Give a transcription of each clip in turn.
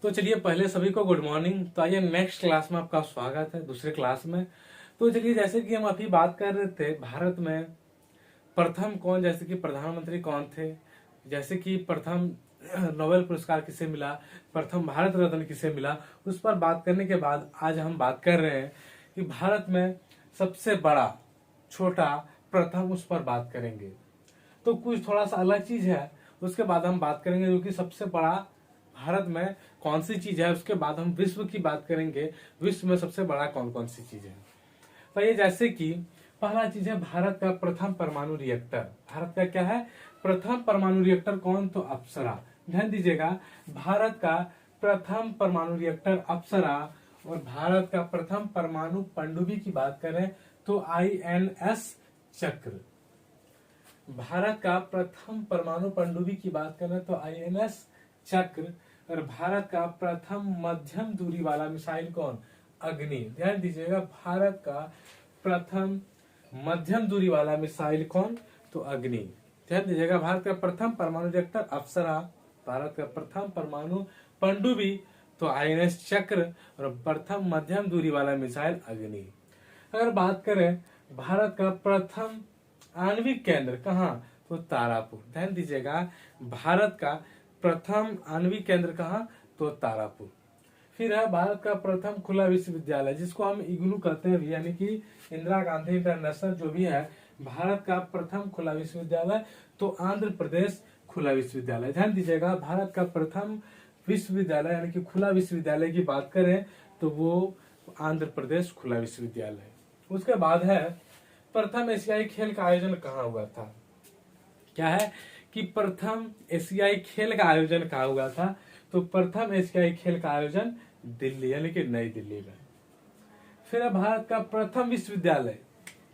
तो चलिए पहले सभी को गुड मॉर्निंग। तो आइए नेक्स्ट क्लास में आपका स्वागत है, दूसरे क्लास में। तो चलिए जैसे कि हम अभी बात कर रहे थे भारत में प्रथम कौन, जैसे कि प्रधानमंत्री कौन थे, जैसे कि प्रथम नोबेल पुरस्कार किसे मिला, प्रथम भारत रत्न किसे मिला, उस पर बात करने के बाद आज हम बात कर रहे हैं कि भारत में सबसे बड़ा, छोटा, प्रथम, उस पर बात करेंगे। तो कुछ थोड़ा सा अलग चीज है, उसके बाद हम बात करेंगे जो कि सबसे बड़ा भारत में कौन सी चीज है। उसके बाद हम विश्व की बात करेंगे, विश्व में सबसे बड़ा कौन कौन सी चीज है। तो ये जैसे कि पहला चीज है भारत का प्रथम परमाणु रिएक्टर। भारत का क्या है? प्रथम परमाणु रिएक्टर कौन? तो अप्सरा। ध्यान दीजिएगा, भारत का प्रथम परमाणु रिएक्टर अप्सरा। और भारत का प्रथम परमाणु पनडुब्बी की बात करें तो INS चक्र। भारत का प्रथम परमाणु पनडुब्बी की बात करें तो INS चक्र। और भारत का प्रथम मध्यम दूरी वाला मिसाइल कौन? अग्नि। ध्यान दीजिएगा, भारत का प्रथम मध्यम दूरी वाला मिसाइल कौन? तो अग्नि। ध्यान दीजिएगा, भारत का प्रथम परमाणु रिएक्टर अप्सरा, भारत का प्रथम परमाणु पनडुब्बी तो INS चक्र, और प्रथम मध्यम दूरी वाला मिसाइल अग्नि। अगर बात करें भारत का प्रथम आणविक केंद्र कहाँ? तो तारापुर। ध्यान दीजिएगा, भारत का प्रथम आणविक केंद्र कहाँ? तो तारापुर। फिर है भारत का प्रथम खुला विश्वविद्यालय, जिसको हम इग्नू कहते हैं, यानी कि इंदिरा गांधी इंटरनेशनल जो भी है, भारत का प्रथम खुला विश्वविद्यालय तो आंध्र प्रदेश खुला विश्वविद्यालय। ध्यान दीजिएगा, भारत का प्रथम विश्वविद्यालय यानी कि खुला विश्वविद्यालय की बात करें तो वो आंध्र प्रदेश खुला विश्वविद्यालय। उसके बाद है प्रथम एशियाई खेल का आयोजन कहाँ हुआ था? क्या है कि प्रथम एशियाई खेल का आयोजन कहाँ हुआ था? तो प्रथम एशियाई खेल का आयोजन दिल्ली यानी कि नई दिल्ली में। फिर है भारत का प्रथम विश्वविद्यालय।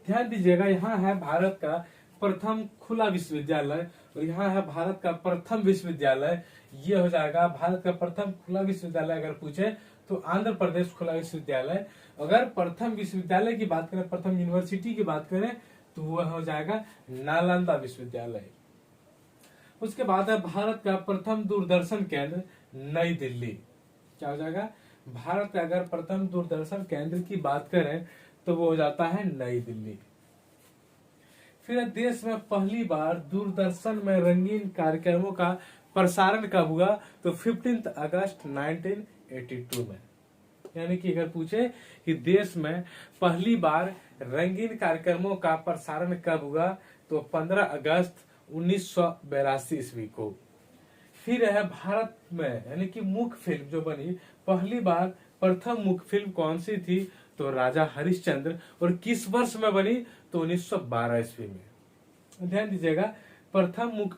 ध्यान दीजिएगा, यहाँ है भारत का प्रथम खुला विश्वविद्यालय और यहाँ है भारत का प्रथम विश्वविद्यालय। ये हो जाएगा भारत का प्रथम खुला विश्वविद्यालय। अगर पूछे तो आंध्र प्रदेश खुला विश्वविद्यालय। अगर प्रथम विश्वविद्यालय की बात करें, प्रथम यूनिवर्सिटी की बात करें तो वह हो जाएगा नालंदा विश्वविद्यालय। उसके बाद है भारत का प्रथम दूरदर्शन केंद्र नई दिल्ली। क्या हो जाएगा? भारत का अगर प्रथम दूरदर्शन केंद्र की बात करें तो वो हो जाता है नई दिल्ली। फिर देश में पहली बार दूरदर्शन में रंगीन कार्यक्रमों का प्रसारण कब हुआ? तो 15 अगस्त 1982 में। यानी कि अगर पूछे कि देश में पहली बार रंगीन कार्यक्रमों का प्रसारण कब हुआ तो 15 अगस्त 1982 ईस्वी को। फिर है भारत में यानी कि मुख्य फिल्म जो बनी, पहली बार प्रथम मुख्य फिल्म कौन सी थी? तो राजा हरिश्चंद्र। और किस वर्ष में बनी? तो 1912 ईस्वी में। ध्यान दीजिएगा, प्रथम मुख्य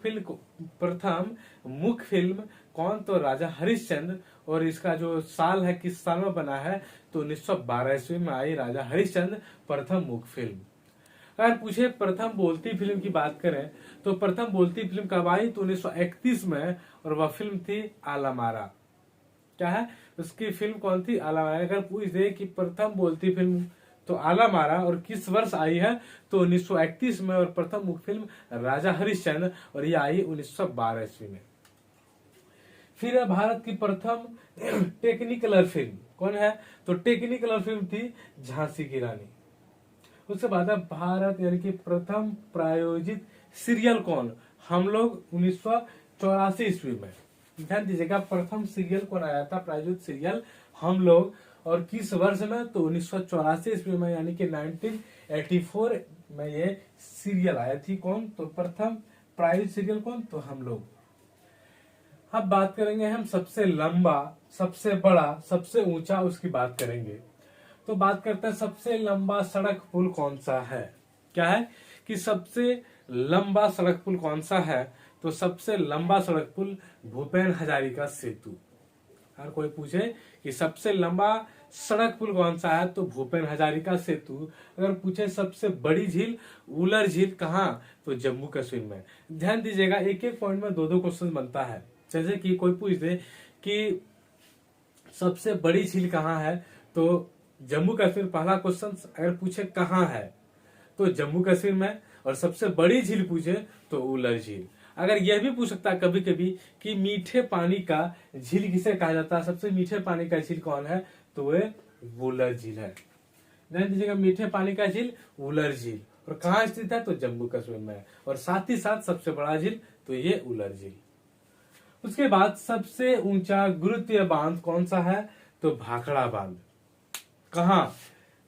फिल्म कौन? तो राजा हरिश्चंद्र। और इसका जो साल है, किस साल में बना है? तो 1912 ईस्वी में आई राजा हरिश्चंद्र प्रथम मुख्य फिल्म। अगर पूछे प्रथम बोलती फिल्म की बात करें तो प्रथम बोलती फिल्म कब आई? तो 1931 में, और वह फिल्म थी आलमारा। क्या है उसकी फिल्म? कौन थी? आलमारा। अगर पूछ दे कि प्रथम बोलती फिल्म तो आलमारा और किस वर्ष आई है तो 1931 में, और प्रथम मुख्य फिल्म राजा हरिश्चंद्र, और यह आई 1912 ईस्वी में। फिर है भारत की प्रथम टेक्निकलर फिल्म कौन है? तो टेक्निकलर फिल्म थी झांसी की रानी। उसके बाद है भारत यानी कि प्रथम प्रायोजित सीरियल कौन? हम लोग 1984 ईस्वी में। ध्यान दीजिएगा, प्रथम सीरियल कौन आया था? प्रायोजित सीरियल हम लोग। और किस वर्ष में? तो 1984 ईस्वी में, यानी कि 1984 में ये सीरियल आया थी। कौन? तो प्रथम प्रायोजित सीरियल कौन? तो हम लोग। अब बात करेंगे हम सबसे लंबा, सबसे बड़ा, सबसे ऊंचा, उसकी बात करेंगे। तो बात करते हैं सबसे लंबा सड़क पुल कौन सा है। क्या है कि सबसे लंबा सड़क पुल कौन सा है? तो सबसे लंबा सड़क पुल भूपेन हजारिका सेतु। अगर कोई पूछे कि सबसे लंबा सड़क पुल कौन सा है तो भूपेन हजारिका सेतु। अगर पूछे सबसे बड़ी झील, उलर झील कहाँ? तो जम्मू कश्मीर में। ध्यान दीजिएगा, एक एक पॉइंट में दो दो क्वेश्चन बनता है। जैसे कि कोई पूछ दे कि सबसे बड़ी झील कहाँ है तो जम्मू कश्मीर, पहला क्वेश्चन अगर पूछे कहाँ है तो जम्मू कश्मीर में, और सबसे बड़ी झील पूछे तो उलर झील। अगर यह भी पूछ सकता है कभी कभी कि मीठे पानी का झील किसे कहा जाता है, सबसे मीठे पानी का झील कौन है, तो वह वुलर झील है। ध्यान दीजिएगा, मीठे पानी का झील वुलर झील, और कहाँ स्थित है, तो जम्मू कश्मीर में है, और साथ ही साथ सबसे बड़ा झील तो ये वुलर झील। उसके बाद सबसे ऊंचा गुरुत्वीय बांध कौन सा है, तो भाखड़ा बांध। कहाँ,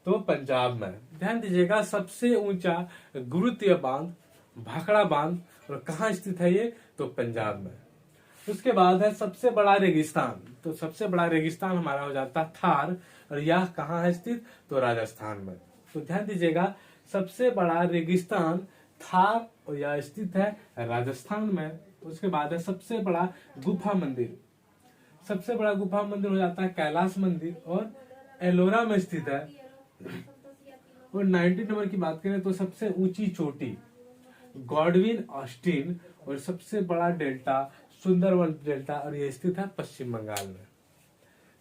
तो पंजाब में। ध्यान दीजिएगा, सबसे ऊंचा गुरुत्वीय बांध भाखड़ा बांध, और कहाँ स्थित है ये, तो पंजाब में। उसके बाद है सबसे बड़ा रेगिस्तान, तो सबसे बड़ा रेगिस्तान हमारा हो जाता है थार, और यह कहाँ है स्थित, तो राजस्थान में। तो ध्यान दीजिएगा, सबसे बड़ा रेगिस्तान थार और यह स्थित है राजस्थान में। उसके बाद है सबसे बड़ा गुफा मंदिर, सबसे बड़ा गुफा मंदिर हो जाता है कैलाश मंदिर, और एलोरा में स्थित है। और 19 नंबर की बात करें तो सबसे ऊंची चोटी गॉडविन ऑस्टिन, और सबसे बड़ा डेल्टा सुंदरवन डेल्टा, और यह स्थित है पश्चिम बंगाल में।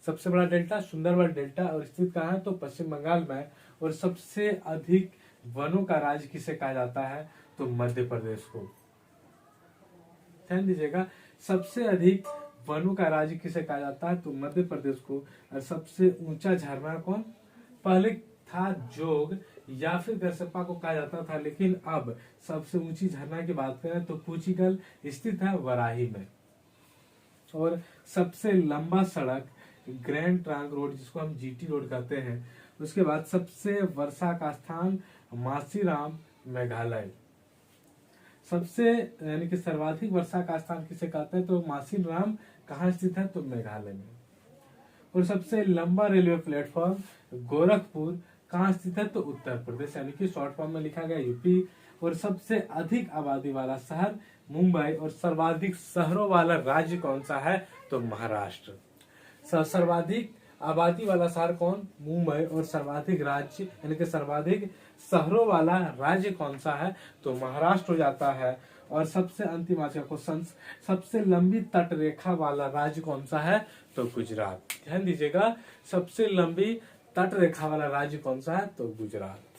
सबसे बड़ा डेल्टा सुंदरवन डेल्टा, और स्थित कहाँ है, तो पश्चिम बंगाल में। और सबसे अधिक वनों का राज्य किसे कहा जाता है, तो मध्य प्रदेश को। ध्यान दीजिएगा, सबसे अधिक वनों का राज्य किसे कहा जाता है, तो मध्य प्रदेश को। और सबसे ऊंचा झरना कौन, पहले था जोग या फिर गरसप्पा को कहा जाता था, लेकिन अब सबसे ऊंची झरना की बात करें तो पूंचीगल स्थित है वराही में। और सबसे लंबा सड़क ग्रैंड ट्रंक रोड, जिसको हम जीटी रोड कहते हैं। उसके बाद सबसे वर्षा का स्थान मासीराम मेघालय, सबसे यानी कि सर्वाधिक वर्षा का स्थान किसे कहते हैं, तो मासीराम कहाँ स्थित है, तो मेघालय में। और सबसे लंबा रेलवे प्लेटफॉर्म गोरखपुर कहाँ स्थित है, तो उत्तर प्रदेश, यानी कि शॉर्ट फॉर्म में लिखा गया यूपी। और सबसे अधिक आबादी वाला शहर मुंबई, और सर्वाधिक शहरों वाला राज्य कौन सा है, तो महाराष्ट्र। सर्वाधिक आबादी वाला शहर कौन, मुंबई, और सर्वाधिक राज्य यानी कि सर्वाधिक शहरों वाला राज्य कौन सा है, तो महाराष्ट्र हो जाता है। और सबसे अंतिम आज का क्वेश्चन, सबसे लंबी तट रेखा वाला राज्य कौन सा है, तो गुजरात। ध्यान दीजिएगा, सबसे लंबी तट रेखा वाला राज्य कौन सा है, तो गुजरात।